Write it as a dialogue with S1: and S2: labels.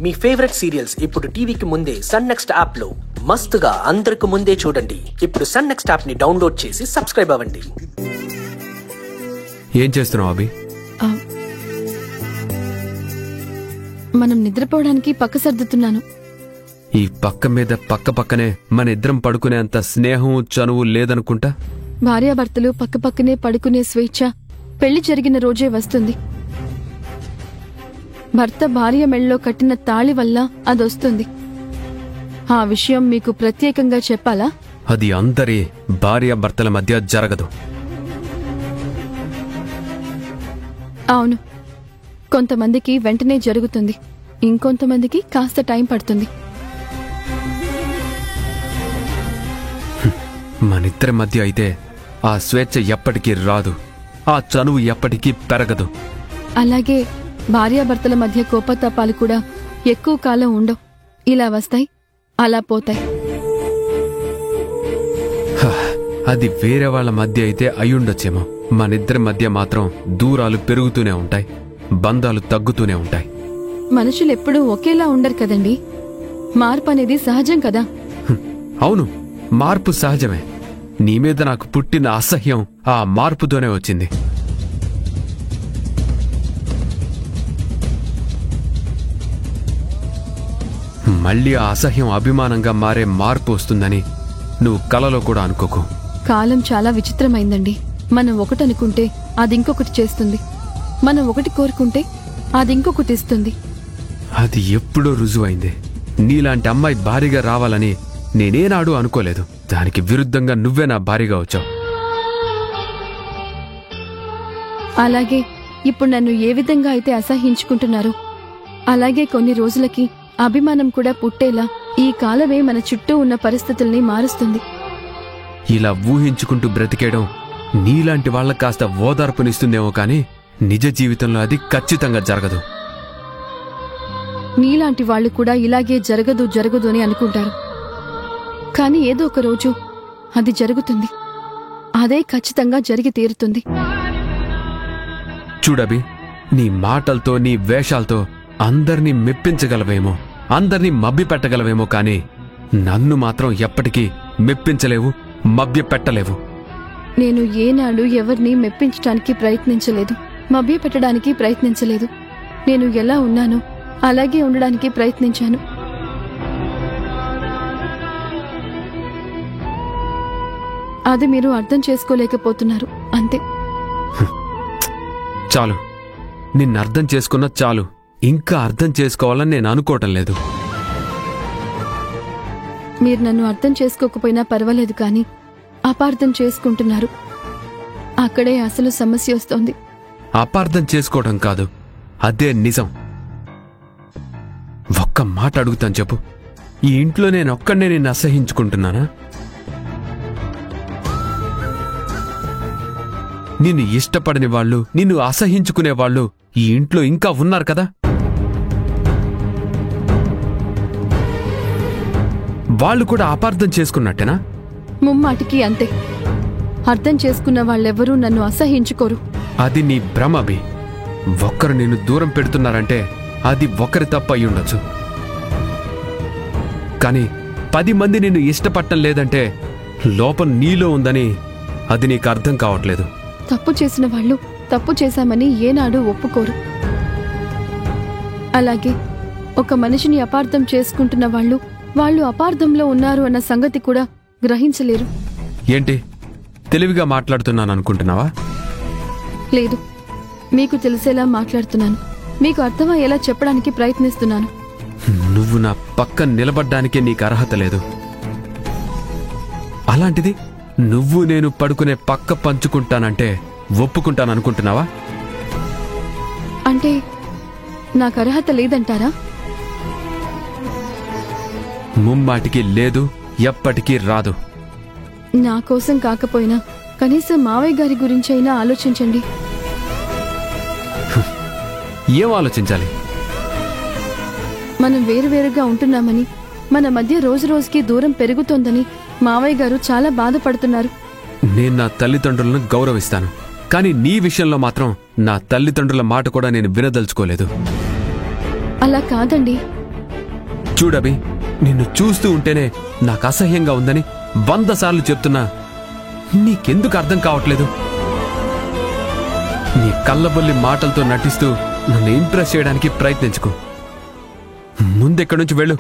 S1: మీ favourite serials ఇప్పుడు టీవీకి ముందే సన్ నెక్స్ట్ యాప్ లో మస్తుగా అందరికి ముందే చూడండి. ఇప్పుడు సన్ నెక్స్ట్ యాప్ ని డౌన్లోడ్ చేసి సబ్స్క్రైబ్ అవ్వండి.
S2: ఏం చేస్తున్నావు అభి?
S3: మనం నిద్రపోవడానికి పక్క సర్దుతున్నాను.
S2: ఈ పక్క మీద పక్కనే మన ఇద్దరం పడుకునే అంత స్నేహం చనువు లేదనుకుంటా.
S3: భార్యాభర్తలు పక్కపక్కనే పడుకునే స్వేచ్ఛ పెళ్లి జరిగిన రోజే వస్తుంది. భర్త భార్య మెళ్ళలో కట్టిన తాళి వల్ల అదొస్తుంది. ఆ విషయం మీకు ప్రత్యేకంగా చెప్పాలా?
S2: అది అందరి భార్యాభర్తల మధ్య జరగదు.
S3: అవును, కొంతమందికి వెంటనే జరుగుతుంది, ఇంకొంతమందికి కాస్త టైం పడుతుంది.
S2: మనిద్దరి మధ్య అయితే ఆ స్వేచ్ఛ ఎప్పటికీ రాదు, ఆ చనువు ఎప్పటికీ పెరగదు.
S3: అలాగే భార్యాభర్తల మధ్య కోపతాపాలు కూడా ఎక్కువ కాలం ఉండవు. ఇలా వస్తాయి, అలా పోతాయి.
S2: అది వేరే వాళ్ళ మధ్య అయితే అయ్యుండొచ్చేమో. మనిద్దరి మధ్య మాత్రం దూరాలు పెరుగుతూనే ఉంటాయి, బంధాలు తగ్గుతూనే ఉంటాయి.
S3: మనుషులెప్పుడూ ఒకేలా ఉండరు కదండి. మార్పు అనేది సహజం కదా.
S2: అవును, మార్పు సహజమే. నీ మీద నాకు పుట్టిన అసహ్యం ఆ మార్పుతోనే వచ్చింది. మళ్ళీ ఆ అసహ్యం అభిమానంగా మారే మార్పు వస్తుందని నువ్వు కలలో కూడా అనుకోకు.
S3: కాలం చాలా విచిత్రమైందండి. మనం ఒకటనుకుంటే అది ఇంకొకటి చేస్తుంది, మనం ఒకటి కోరుకుంటే అది ఇంకొకటి ఇస్తుంది.
S2: అది ఎప్పుడో రుజువైంది. నీలాంటి అమ్మాయి భారీగా రావాలని నేనేనాడు అనుకోలేదు. దానికి విరుద్ధంగా నువ్వే నా భారీగా వచ్చావు.
S3: అలాగే ఇప్పుడు నన్ను ఏ విధంగా అయితే అసహించుకుంటున్నారో అలాగే కొన్ని రోజులకి అభిమానం కూడా పుట్టేలా ఈ కాలమే మన చుట్టూ ఉన్న పరిస్థితుల్ని మారుస్తుంది.
S2: ఇలా ఊహించుకుంటూ బ్రతికేయడం నీలాంటి వాళ్ళ కాస్త ఓదార్పునిస్తుందేమో కానీ నిజ జీవితంలో అది ఖచ్చితంగా జరగదు.
S3: నీలాంటి వాళ్ళు కూడా ఇలాగే జరగదు అని అనుకుంటారు. కానీ ఏదో ఒక రోజు అది జరుగుతుంది. అదే ఖచ్చితంగా జరిగి తీరుతుంది.
S2: చూడబి, నీ మాటలతో నీ వేషాలతో అందర్నీ మెప్పించగలవేమో, అందర్నీ మభ్య పెట్టగలవేమో కానీ నన్ను మాత్రం ఎప్పటికీ మెప్పించలేవు, మభ్య పెట్టలేవు.
S3: నేను ఏనాడు ఎవరిని మెప్పించడానికి ప్రయత్నించలేదు, మభ్య పెట్టడానికి ప్రయత్నించలేదు. నేను ఎలా ఉన్నానో అలాగే ఉండడానికి ప్రయత్నించాను. అది మీరు అర్థం చేసుకోలేకపోతున్నారు, అంతే.
S2: చాలు, నిన్ను అర్థం చేసుకున్నా చాలు. ఇంకా అర్థం చేసుకోవాలని నేను అనుకోవటం లేదు.
S3: మీరు నన్ను అర్థం చేసుకోకపోయినా పర్వాలేదు, కానీ అపార్థం చేసుకుంటున్నారు. అక్కడే అసలు సమస్య వస్తోంది.
S2: అపార్థం చేసుకోవడం కాదు, అదే నిజం. ఒక్క మాట అడుగుతాను చెప్పు, ఈ ఇంట్లో నేనొక్కడే నిన్ను అసహించుకుంటున్నానా? నిన్ను ఇష్టపడని వాళ్ళు, నిన్ను అసహించుకునే వాళ్ళు ఈ ఇంట్లో ఇంకా ఉన్నారు కదా. వాళ్ళు కూడా అపార్థం చేసుకున్నట్టేనా?
S3: ముమ్మాటికి అంతే. అర్థం చేసుకున్న వాళ్ళెవరూ నన్ను అసహించుకోరు.
S2: అది నీ భ్రమభి. ఒక్కరు నిన్ను దూరం పెడుతున్నారంటే అది ఒకరి తప్పు అయ్యుండొచ్చు, కానీ 10 మంది నిన్ను ఇష్టపడటం లేదంటే లోపం నీలో ఉందని అది నీకు అర్థం కావట్లేదు.
S3: తప్పు చేసిన వాళ్ళు తప్పు చేశామని ఏనాడు ఒప్పుకోరు. అలాగే ఒక మనిషిని అపార్థం చేసుకుంటున్న వాళ్ళు అపార్థంలో ఉన్నారు అన్న సంగతి కూడా గ్రహించలేరు.
S2: ఏంటి తెలివిగా మాట్లాడుతున్నాను అనుకుంటున్నావా?
S3: లేదు, మీకు తెలిసేలా మాట్లాడుతున్నాను. మీకు అర్థమయ్యేలా చెప్పడానికి ప్రయత్నిస్తున్నాను.
S2: నువ్వు నా పక్కన నిలబడ్డానికే నీకు అర్హత లేదు. అలాంటిది నువ్వు నేను పడుకునే పక్క పంచుకుంటానంటే ఒప్పుకుంటాననుకుంటున్నావా?
S3: అంటే నాకు అర్హత లేదంటారా?
S2: ముమ్మాటికి లేదు, ఎప్పటికీ రాదు.
S3: నా కోసం కాకపోయినా కనీసం మావయ్య గారి గురించైనా ఆలోచించండి.
S2: ఏం ఆలోచించాలి?
S3: మనం వేరువేరుగా ఉంటున్నామని, మన మధ్య రోజురోజుకి దూరం పెరుగుతోందని మావయ్య గారు చాలా బాధపడుతున్నారు.
S2: నేను నా తల్లిదండ్రులను గౌరవిస్తాను, కానీ నీ విషయంలో మాత్రం నా తల్లిదండ్రుల మాట కూడా నేను వినదలుచుకోలేదు.
S3: అలా కాదండి,
S2: చూడబి, నిన్ను చూస్తూ ఉంటేనే నాకు అసహ్యంగా ఉందని 100 సార్లు చెప్తున్నా నీకెందుకు అర్థం కావట్లేదు? నీ కళ్ళబొల్లి మాటలతో నటిస్తూ నన్ను ఇంప్రెస్ చేయడానికి ప్రయత్నించుకో. ముందెక్కడి నుంచి వెళ్ళు.